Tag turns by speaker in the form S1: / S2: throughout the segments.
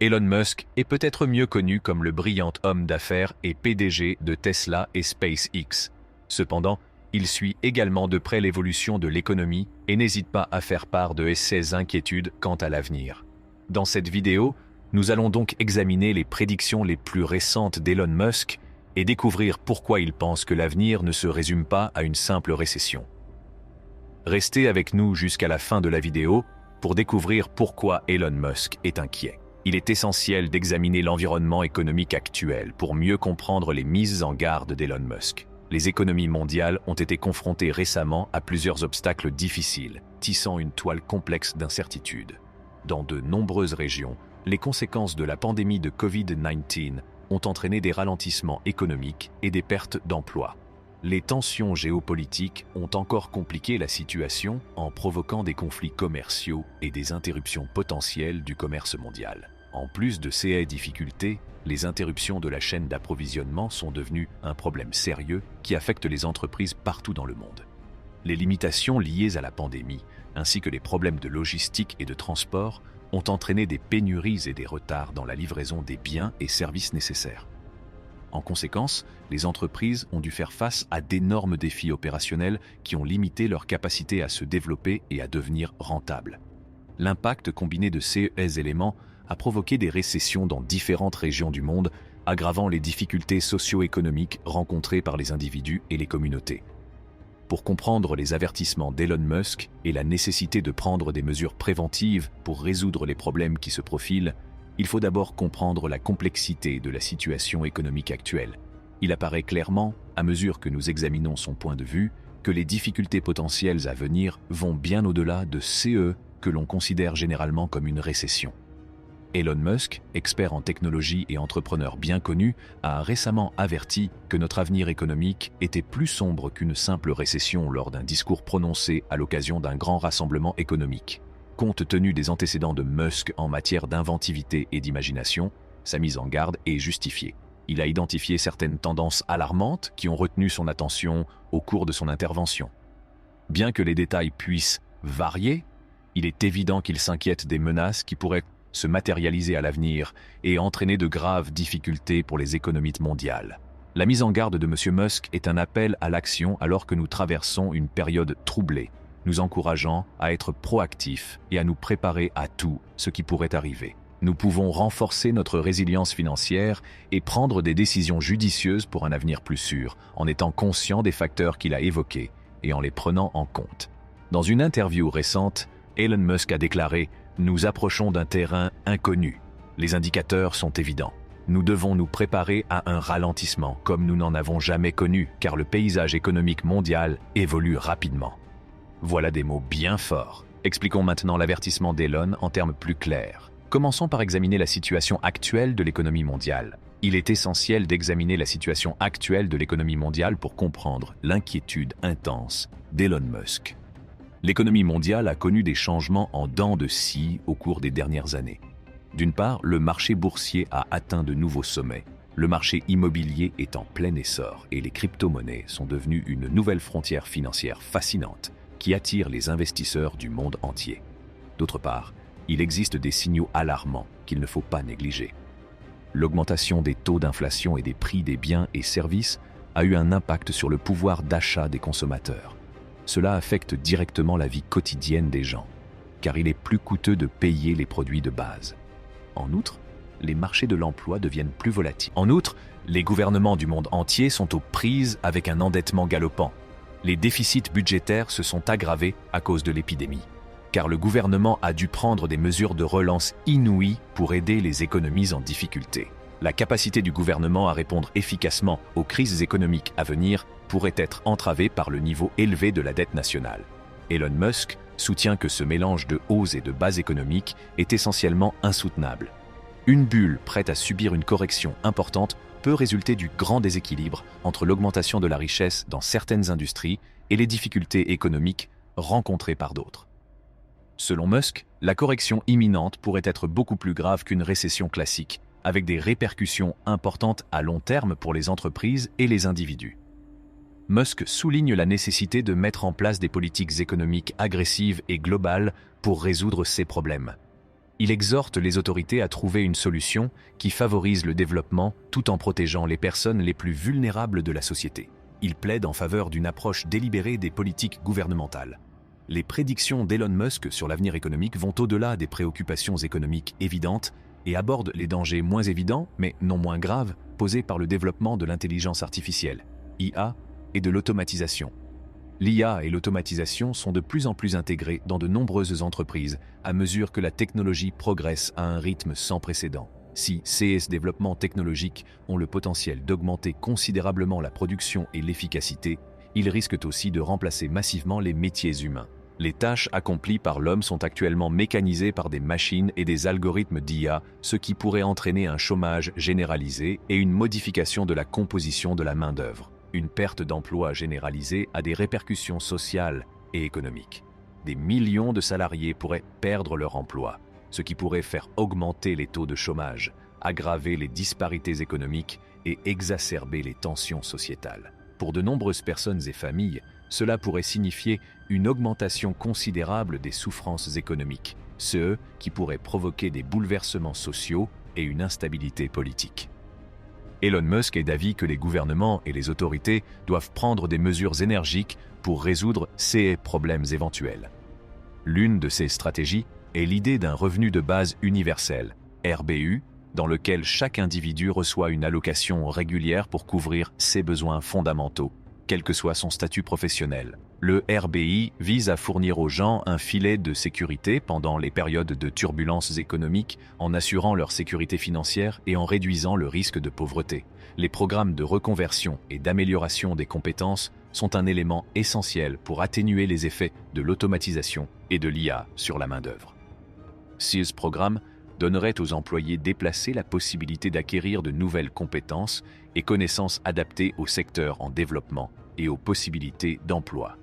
S1: Elon Musk est peut-être mieux connu comme le brillant homme d'affaires et PDG de Tesla et SpaceX. Cependant, il suit également de près l'évolution de l'économie et n'hésite pas à faire part de ses inquiétudes quant à l'avenir. Dans cette vidéo, nous allons donc examiner les prédictions les plus récentes d'Elon Musk et découvrir pourquoi il pense que l'avenir ne se résume pas à une simple récession. Restez avec nous jusqu'à la fin de la vidéo pour découvrir pourquoi Elon Musk est inquiet. Il est essentiel d'examiner l'environnement économique actuel pour mieux comprendre les mises en garde d'Elon Musk. Les économies mondiales ont été confrontées récemment à plusieurs obstacles difficiles, tissant une toile complexe d'incertitudes. Dans de nombreuses régions, les conséquences de la pandémie de Covid-19 ont entraîné des ralentissements économiques et des pertes d'emplois. Les tensions géopolitiques ont encore compliqué la situation en provoquant des conflits commerciaux et des interruptions potentielles du commerce mondial. En plus de ces difficultés, les interruptions de la chaîne d'approvisionnement sont devenues un problème sérieux qui affecte les entreprises partout dans le monde. Les limitations liées à la pandémie, ainsi que les problèmes de logistique et de transport, ont entraîné des pénuries et des retards dans la livraison des biens et services nécessaires. En conséquence, les entreprises ont dû faire face à d'énormes défis opérationnels qui ont limité leur capacité à se développer et à devenir rentables. L'impact combiné de ces éléments a provoqué des récessions dans différentes régions du monde, aggravant les difficultés socio-économiques rencontrées par les individus et les communautés. Pour comprendre les avertissements d'Elon Musk et la nécessité de prendre des mesures préventives pour résoudre les problèmes qui se profilent, il faut d'abord comprendre la complexité de la situation économique actuelle. Il apparaît clairement, à mesure que nous examinons son point de vue, que les difficultés potentielles à venir vont bien au-delà de ce que l'on considère généralement comme une récession. Elon Musk, expert en technologie et entrepreneur bien connu, a récemment averti que notre avenir économique était plus sombre qu'une simple récession lors d'un discours prononcé à l'occasion d'un grand rassemblement économique. Compte tenu des antécédents de Musk en matière d'inventivité et d'imagination, sa mise en garde est justifiée. Il a identifié certaines tendances alarmantes qui ont retenu son attention au cours de son intervention. Bien que les détails puissent varier, il est évident qu'il s'inquiète des menaces qui pourraient se matérialiser à l'avenir et entraîner de graves difficultés pour les économies mondiales. La mise en garde de M. Musk est un appel à l'action alors que nous traversons une période troublée, nous encourageant à être proactifs et à nous préparer à tout ce qui pourrait arriver. Nous pouvons renforcer notre résilience financière et prendre des décisions judicieuses pour un avenir plus sûr, en étant conscients des facteurs qu'il a évoqués et en les prenant en compte. Dans une interview récente, Elon Musk a déclaré « Nous approchons d'un terrain inconnu. Les indicateurs sont évidents. Nous devons nous préparer à un ralentissement comme nous n'en avons jamais connu car le paysage économique mondial évolue rapidement. » Voilà des mots bien forts. Expliquons maintenant l'avertissement d'Elon en termes plus clairs. Commençons par examiner la situation actuelle de l'économie mondiale. Il est essentiel d'examiner la situation actuelle de l'économie mondiale pour comprendre l'inquiétude intense d'Elon Musk. L'économie mondiale a connu des changements en dents de scie au cours des dernières années. D'une part, le marché boursier a atteint de nouveaux sommets. Le marché immobilier est en plein essor et les crypto-monnaies sont devenues une nouvelle frontière financière fascinante qui attire les investisseurs du monde entier. D'autre part, il existe des signaux alarmants qu'il ne faut pas négliger. L'augmentation des taux d'inflation et des prix des biens et services a eu un impact sur le pouvoir d'achat des consommateurs. Cela affecte directement la vie quotidienne des gens, car il est plus coûteux de payer les produits de base. En outre, les marchés de l'emploi deviennent plus volatiles. En outre, les gouvernements du monde entier sont aux prises avec un endettement galopant. Les déficits budgétaires se sont aggravés à cause de l'épidémie, car le gouvernement a dû prendre des mesures de relance inouïes pour aider les économies en difficulté. La capacité du gouvernement à répondre efficacement aux crises économiques à venir pourrait être entravée par le niveau élevé de la dette nationale. Elon Musk soutient que ce mélange de hauts et de bas économiques est essentiellement insoutenable. Une bulle prête à subir une correction importante peut résulter du grand déséquilibre entre l'augmentation de la richesse dans certaines industries et les difficultés économiques rencontrées par d'autres. Selon Musk, la correction imminente pourrait être beaucoup plus grave qu'une récession classique, avec des répercussions importantes à long terme pour les entreprises et les individus. Musk souligne la nécessité de mettre en place des politiques économiques agressives et globales pour résoudre ces problèmes. Il exhorte les autorités à trouver une solution qui favorise le développement tout en protégeant les personnes les plus vulnérables de la société. Il plaide en faveur d'une approche délibérée des politiques gouvernementales. Les prédictions d'Elon Musk sur l'avenir économique vont au-delà des préoccupations économiques évidentes et abordent les dangers moins évidents, mais non moins graves, posés par le développement de l'intelligence artificielle, IA, et de l'automatisation. L'IA et l'automatisation sont de plus en plus intégrées dans de nombreuses entreprises à mesure que la technologie progresse à un rythme sans précédent. Si ces développements technologiques ont le potentiel d'augmenter considérablement la production et l'efficacité, ils risquent aussi de remplacer massivement les métiers humains. Les tâches accomplies par l'homme sont actuellement mécanisées par des machines et des algorithmes d'IA, ce qui pourrait entraîner un chômage généralisé et une modification de la composition de la main-d'œuvre. Une perte d'emploi généralisée a des répercussions sociales et économiques. Des millions de salariés pourraient perdre leur emploi, ce qui pourrait faire augmenter les taux de chômage, aggraver les disparités économiques et exacerber les tensions sociétales. Pour de nombreuses personnes et familles, cela pourrait signifier une augmentation considérable des souffrances économiques, ce qui pourrait provoquer des bouleversements sociaux et une instabilité politique. Elon Musk est d'avis que les gouvernements et les autorités doivent prendre des mesures énergiques pour résoudre ces problèmes éventuels. L'une de ces stratégies est l'idée d'un revenu de base universel, RBU, dans lequel chaque individu reçoit une allocation régulière pour couvrir ses besoins fondamentaux, quel que soit son statut professionnel. Le RBI vise à fournir aux gens un filet de sécurité pendant les périodes de turbulences économiques en assurant leur sécurité financière et en réduisant le risque de pauvreté. Les programmes de reconversion et d'amélioration des compétences sont un élément essentiel pour atténuer les effets de l'automatisation et de l'IA sur la main-d'œuvre. Ces programmes donnerait aux employés déplacés la possibilité d'acquérir de nouvelles compétences et connaissances adaptées au secteur en développement et aux possibilités d'emploi.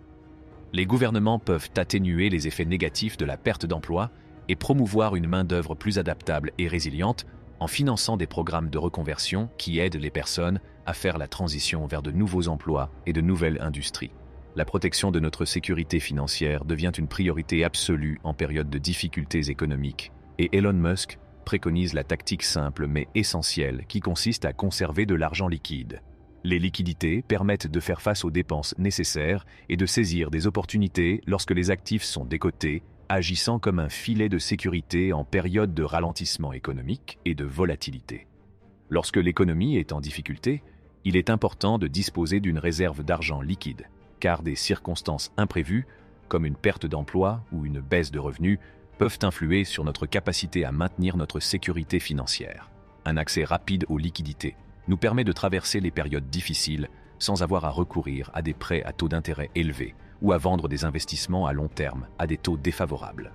S1: Les gouvernements peuvent atténuer les effets négatifs de la perte d'emploi et promouvoir une main-d'œuvre plus adaptable et résiliente en finançant des programmes de reconversion qui aident les personnes à faire la transition vers de nouveaux emplois et de nouvelles industries. La protection de notre sécurité financière devient une priorité absolue en période de difficultés économiques. Et Elon Musk préconise la tactique simple mais essentielle qui consiste à conserver de l'argent liquide. Les liquidités permettent de faire face aux dépenses nécessaires et de saisir des opportunités lorsque les actifs sont décotés, agissant comme un filet de sécurité en période de ralentissement économique et de volatilité. Lorsque l'économie est en difficulté, il est important de disposer d'une réserve d'argent liquide, car des circonstances imprévues, comme une perte d'emploi ou une baisse de revenus, peuvent influer sur notre capacité à maintenir notre sécurité financière. Un accès rapide aux liquidités nous permet de traverser les périodes difficiles sans avoir à recourir à des prêts à taux d'intérêt élevés ou à vendre des investissements à long terme à des taux défavorables.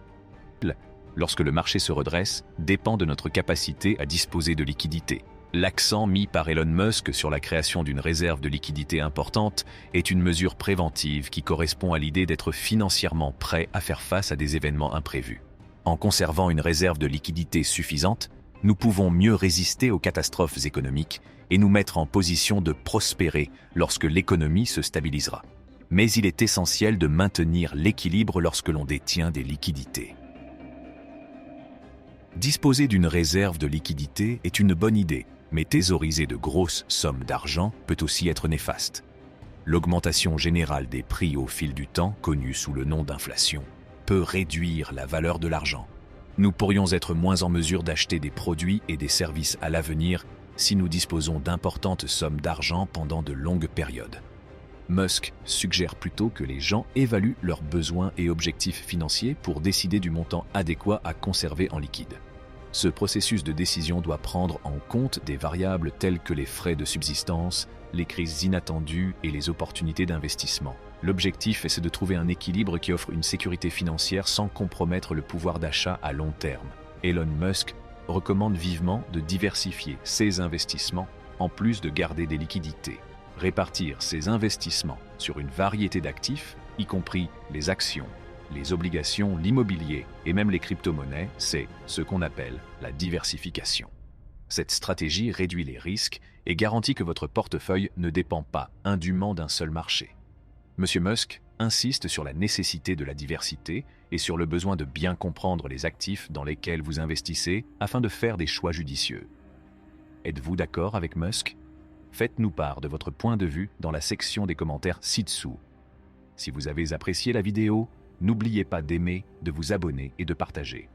S1: Lorsque le marché se redresse, dépend de notre capacité à disposer de liquidités. L'accent mis par Elon Musk sur la création d'une réserve de liquidité importante est une mesure préventive qui correspond à l'idée d'être financièrement prêt à faire face à des événements imprévus. En conservant une réserve de liquidité suffisante, nous pouvons mieux résister aux catastrophes économiques et nous mettre en position de prospérer lorsque l'économie se stabilisera. Mais il est essentiel de maintenir l'équilibre lorsque l'on détient des liquidités. Disposer d'une réserve de liquidité est une bonne idée, mais thésauriser de grosses sommes d'argent peut aussi être néfaste. L'augmentation générale des prix au fil du temps, connue sous le nom d'inflation, peut réduire la valeur de l'argent. Nous pourrions être moins en mesure d'acheter des produits et des services à l'avenir si nous disposons d'importantes sommes d'argent pendant de longues périodes. Musk suggère plutôt que les gens évaluent leurs besoins et objectifs financiers pour décider du montant adéquat à conserver en liquide. Ce processus de décision doit prendre en compte des variables telles que les frais de subsistance, les crises inattendues et les opportunités d'investissement. L'objectif est de trouver un équilibre qui offre une sécurité financière sans compromettre le pouvoir d'achat à long terme. Elon Musk recommande vivement de diversifier ses investissements en plus de garder des liquidités. Répartir ses investissements sur une variété d'actifs, y compris les actions, les obligations, l'immobilier et même les crypto-monnaies, c'est ce qu'on appelle la diversification. Cette stratégie réduit les risques et garantit que votre portefeuille ne dépend pas indûment d'un seul marché. Monsieur Musk insiste sur la nécessité de la diversité et sur le besoin de bien comprendre les actifs dans lesquels vous investissez afin de faire des choix judicieux. Êtes-vous d'accord avec Musk? Faites-nous part de votre point de vue dans la section des commentaires ci-dessous. Si vous avez apprécié la vidéo, n'oubliez pas d'aimer, de vous abonner et de partager.